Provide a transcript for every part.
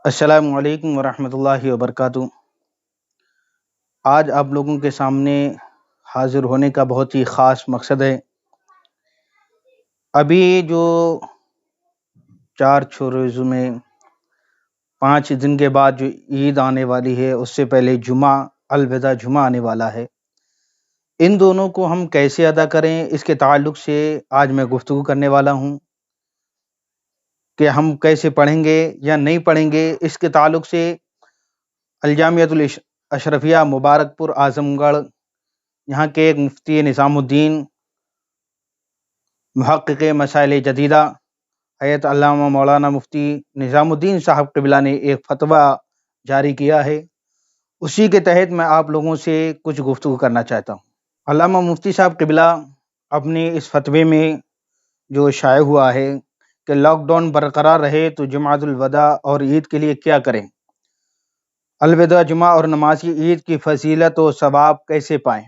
السلام علیکم ورحمۃ اللہ وبرکاتہ۔ آج آپ لوگوں کے سامنے حاضر ہونے کا بہت ہی خاص مقصد ہے۔ ابھی جو 4 روزوں میں 5 دن کے بعد جو عید آنے والی ہے، اس سے پہلے جمعہ، الوداع جمعہ آنے والا ہے۔ ان دونوں کو ہم کیسے ادا کریں، اس کے تعلق سے آج میں گفتگو کرنے والا ہوں کہ ہم کیسے پڑھیں گے یا نہیں پڑھیں گے۔ اس کے تعلق سے الجامعۃ الاشرفیہ مبارک پور اعظم گڑھ، یہاں کے ایک مفتی نظام الدین محقق مسائل جدیدہ حیات علامہ مولانا مفتی نظام الدین صاحب قبلہ نے ایک فتویٰ جاری کیا ہے، اسی کے تحت میں آپ لوگوں سے کچھ گفتگو کرنا چاہتا ہوں۔ علامہ مفتی صاحب قبلہ اپنے اس فتوے میں جو شائع ہوا ہے کہ لاک ڈاؤن برقرار رہے تو جمعۃ الوداع اور عید کے لیے کیا کریں، الوداع جمعہ اور نماز عید کی فضیلت و ثواب کیسے پائیں،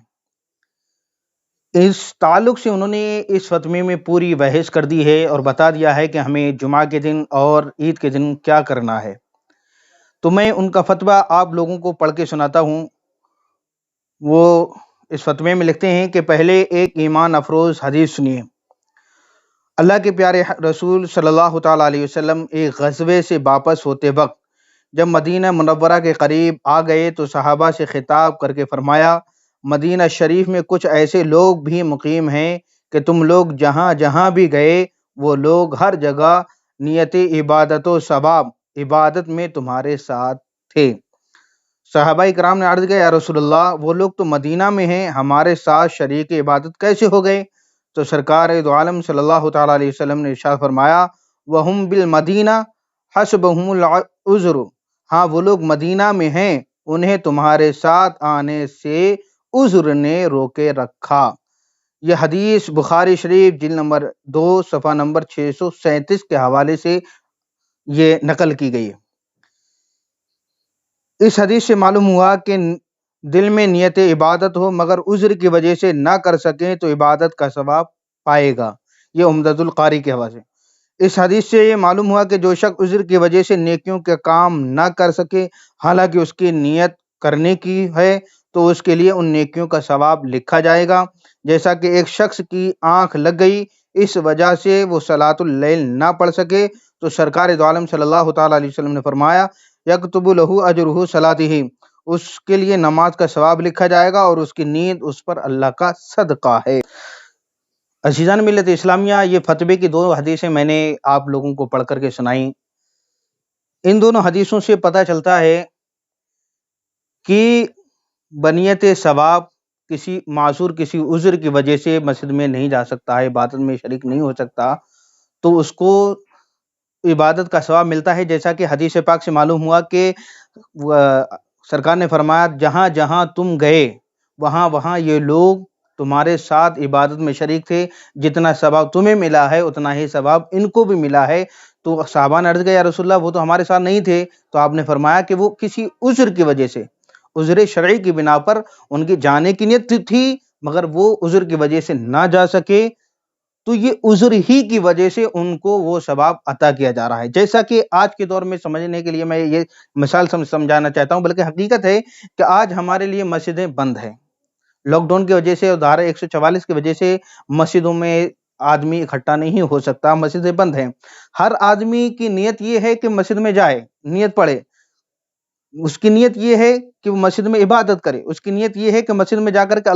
اس تعلق سے انہوں نے اس فتوے میں پوری بحث کر دی ہے اور بتا دیا ہے کہ ہمیں جمعہ کے دن اور عید کے دن کیا کرنا ہے۔ تو میں ان کا فتویٰ آپ لوگوں کو پڑھ کے سناتا ہوں۔ وہ اس فتوے میں لکھتے ہیں کہ پہلے ایک ایمان افروز حدیث سنیے۔ اللہ کے پیارے رسول صلی اللہ تعالیٰ علیہ وسلم ایک غزوے سے واپس ہوتے وقت جب مدینہ منورہ کے قریب آ گئے تو صحابہ سے خطاب کر کے فرمایا، مدینہ شریف میں کچھ ایسے لوگ بھی مقیم ہیں کہ تم لوگ جہاں جہاں بھی گئے وہ لوگ ہر جگہ نیت عبادت و ثواب عبادت میں تمہارے ساتھ تھے۔ صحابہ کرام نے عرض کیا، یا رسول اللہ، وہ لوگ تو مدینہ میں ہیں، ہمارے ساتھ شریک عبادت کیسے ہو گئے؟ تو سرکار دو عالم صلی اللہ تعالیٰ علیہ وسلم نے ارشاد فرمایا، وَهُمْ بِالْمَدِینَةِ حَسْبَهُمُ الْعُذْرُ، ہاں وہ لوگ مدینہ میں ہیں، انہیں تمہارے ساتھ آنے سے عذر نے روکے رکھا۔ یہ حدیث بخاری شریف جلد نمبر 2 صفحہ نمبر 637 کے حوالے سے یہ نقل کی گئی ہے۔ اس حدیث سے معلوم ہوا کہ دل میں نیت عبادت ہو مگر عذر کی وجہ سے نہ کر سکیں تو عبادت کا ثواب پائے گا۔ یہ عمدۃ القاری کے حوالے سے۔ اس حدیث سے یہ معلوم ہوا کہ جو شخص عذر کی وجہ سے نیکیوں کے کام نہ کر سکے، حالانکہ اس کی نیت کرنے کی ہے، تو اس کے لیے ان نیکیوں کا ثواب لکھا جائے گا۔ جیسا کہ ایک شخص کی آنکھ لگ گئی، اس وجہ سے وہ صلاۃ اللیل نہ پڑھ سکے، تو سرکار دو عالم صلی اللہ تعالیٰ علیہ وسلم نے فرمایا، یکتب لہ اجرہ صلاتہ، اس کے لیے نماز کا ثواب لکھا جائے گا اور اس کی نیند اس پر اللہ کا صدقہ ہے۔ عزیزان ملت اسلامیہ، یہ فتوے کی 2 حدیثیں میں نے آپ لوگوں کو پڑھ کر کے سنائیں۔ ان دونوں حدیثوں سے پتہ چلتا ہے کہ بنیت ثواب کسی معذور کسی عذر کی وجہ سے مسجد میں نہیں جا سکتا ہے، عبادت میں شریک نہیں ہو سکتا، تو اس کو عبادت کا ثواب ملتا ہے۔ جیسا کہ حدیث پاک سے معلوم ہوا کہ سرکار نے فرمایا، جہاں جہاں تم گئے وہاں وہاں یہ لوگ تمہارے ساتھ عبادت میں شریک تھے، جتنا ثواب تمہیں ملا ہے اتنا ہی ثواب ان کو بھی ملا ہے۔ تو صحابہ نے عرض کیا، یا رسول اللہ، وہ تو ہمارے ساتھ نہیں تھے۔ تو آپ نے فرمایا کہ وہ کسی عذر کی وجہ سے، عذر شرعی کی بنا پر ان کی جانے کی نیت تھی مگر وہ عذر کی وجہ سے نہ جا سکے، تو یہ عذر ہی کی وجہ سے ان کو وہ ثواب عطا کیا جا رہا ہے۔ جیسا کہ آج کے دور میں سمجھنے کے لیے میں یہ مثال سمجھانا چاہتا ہوں، بلکہ حقیقت ہے کہ آج ہمارے لیے مسجدیں بند ہیں، لاک ڈاؤن کی وجہ سے اور دھارا 144 کی وجہ سے مسجدوں میں آدمی اکٹھا نہیں ہو سکتا، مسجدیں بند ہیں۔ ہر آدمی کی نیت یہ ہے کہ مسجد میں جائے، نیت پڑھے، اس کی نیت یہ ہے کہ وہ مسجد میں عبادت کرے، اس کی نیت یہ ہے کہ مسجد میں جا کر کے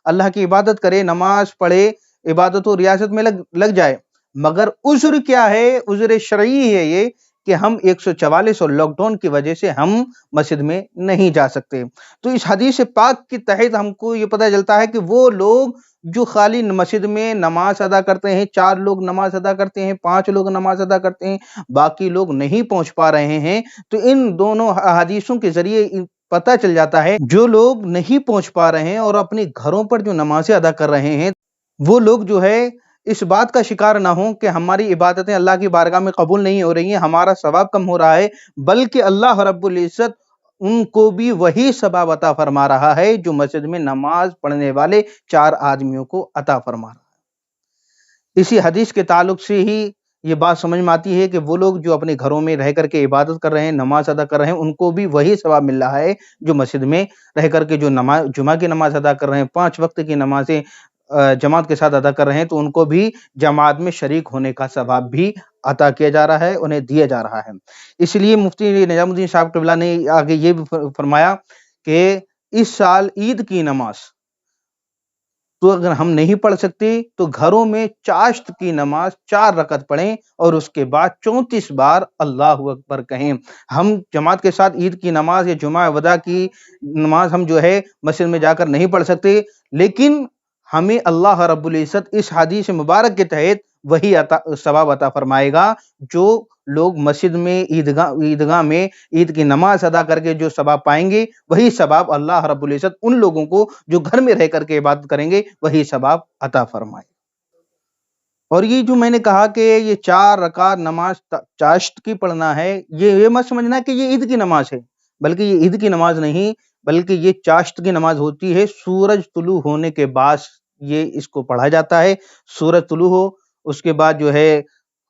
اللہ کی عبادت کرے، نماز پڑھے، عبادت و ریاست میں لگ جائے۔ مگر عذر کیا ہے؟ عذر شرعی ہے یہ کہ ہم 144 اور لاک ڈاؤن کی وجہ سے ہم مسجد میں نہیں جا سکتے۔ تو اس حدیث پاک کے تحت ہم کو یہ پتہ چلتا ہے کہ وہ لوگ جو خالی مسجد میں نماز ادا کرتے ہیں، 4 لوگ نماز ادا کرتے ہیں، 5 لوگ نماز ادا کرتے ہیں، باقی لوگ نہیں پہنچ پا رہے ہیں، تو ان دونوں حدیثوں کے ذریعے پتہ چل جاتا ہے جو لوگ نہیں پہنچ پا رہے ہیں اور اپنے گھروں پر جو نمازیں ادا کر رہے ہیں، وہ لوگ جو ہے اس بات کا شکار نہ ہوں کہ ہماری عبادتیں اللہ کی بارگاہ میں قبول نہیں ہو رہی ہیں، ہمارا ثواب کم ہو رہا ہے، بلکہ اللہ رب العزت ان کو بھی وہی ثواب عطا فرما رہا ہے جو مسجد میں نماز پڑھنے والے 4 آدمیوں کو عطا فرما رہا ہے۔ اسی حدیث کے تعلق سے ہی یہ بات سمجھ میں آتی ہے کہ وہ لوگ جو اپنے گھروں میں رہ کر کے عبادت کر رہے ہیں، نماز ادا کر رہے ہیں، ان کو بھی وہی ثواب مل رہا ہے جو مسجد میں رہ کر کے جو نماز جمعہ کی نماز ادا کر رہے ہیں، 5 وقت کی نمازیں جماعت کے ساتھ ادا کر رہے ہیں، تو ان کو بھی جماعت میں شریک ہونے کا ثواب بھی عطا کیا جا رہا ہے، انہیں دیا جا رہا ہے۔ اس لیے مفتی نظام الدین صاحب قبلہ نے آگے یہ بھی فرمایا کہ اس سال عید کی نماز تو اگر ہم نہیں پڑھ سکتے تو گھروں میں چاشت کی نماز 4 رکعت پڑھیں اور اس کے بعد 34 بار اللہ اکبر کہیں۔ ہم جماعت کے ساتھ عید کی نماز یا جمعہ وداع کی نماز ہم جو ہے مسجد میں جا کر نہیں پڑھ سکتے، لیکن ہمیں اللہ رب العزت اس حدیث مبارک کے تحت وہی ثواب عطا فرمائے گا جو لوگ مسجد میں عیدگاہ میں عید کی نماز ادا کر کے جو ثواب پائیں گے، وہی ثواب اللہ رب العزت ان لوگوں کو جو گھر میں رہ کر کے عبادت کریں گے وہی ثواب عطا فرمائے۔ اور یہ جو میں نے کہا کہ یہ 4 رکعت نماز چاشت کی پڑھنا ہے، یہ مت سمجھنا کہ یہ عید کی نماز ہے، بلکہ یہ عید کی نماز نہیں، بلکہ یہ چاشت کی نماز ہوتی ہے۔ سورج طلوع ہونے کے بعد یہ اس کو پڑھا جاتا ہے۔ سورج طلوع ہو، اس کے بعد جو ہے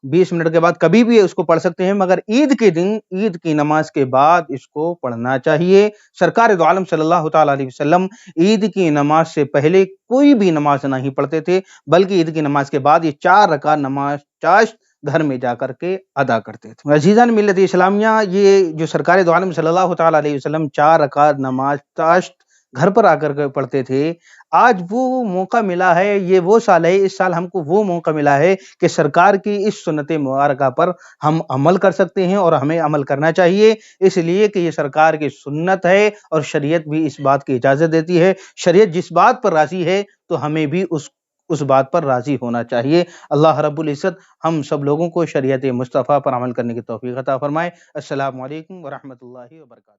20 منٹ کے بعد کبھی بھی اس کو پڑھ سکتے ہیں، مگر عید کے دن عید کی نماز کے بعد اس کو پڑھنا چاہیے۔ سرکار دو عالم صلی اللہ تعالیٰ علیہ وسلم عید کی نماز سے پہلے کوئی بھی نماز نہیں پڑھتے تھے، بلکہ عید کی نماز کے بعد یہ 4 رکعت نماز چاشت گھر میں جا کر کے ادا کرتے تھے۔ عزیزان ملت اسلامیہ، یہ جو سرکار دو عالم صلی اللہ تعالیٰ علیہ وسلم 4 رکعت نماز چاشت گھر پر آ کر کے پڑھتے تھے، آج وہ موقع ملا ہے، یہ وہ سال ہے، اس سال ہم کو وہ موقع ملا ہے کہ سرکار کی اس سنت مبارکہ پر ہم عمل کر سکتے ہیں اور ہمیں عمل کرنا چاہیے، اس لیے کہ یہ سرکار کی سنت ہے اور شریعت بھی اس بات کی اجازت دیتی ہے۔ شریعت جس بات پر راضی ہے تو ہمیں بھی اس بات پر راضی ہونا چاہیے۔ اللہ رب العزت ہم سب لوگوں کو شریعت مصطفیٰ پر عمل کرنے کی توفیق عطا فرمائے۔ السلام علیکم ورحمۃ اللہ وبرکاتہ۔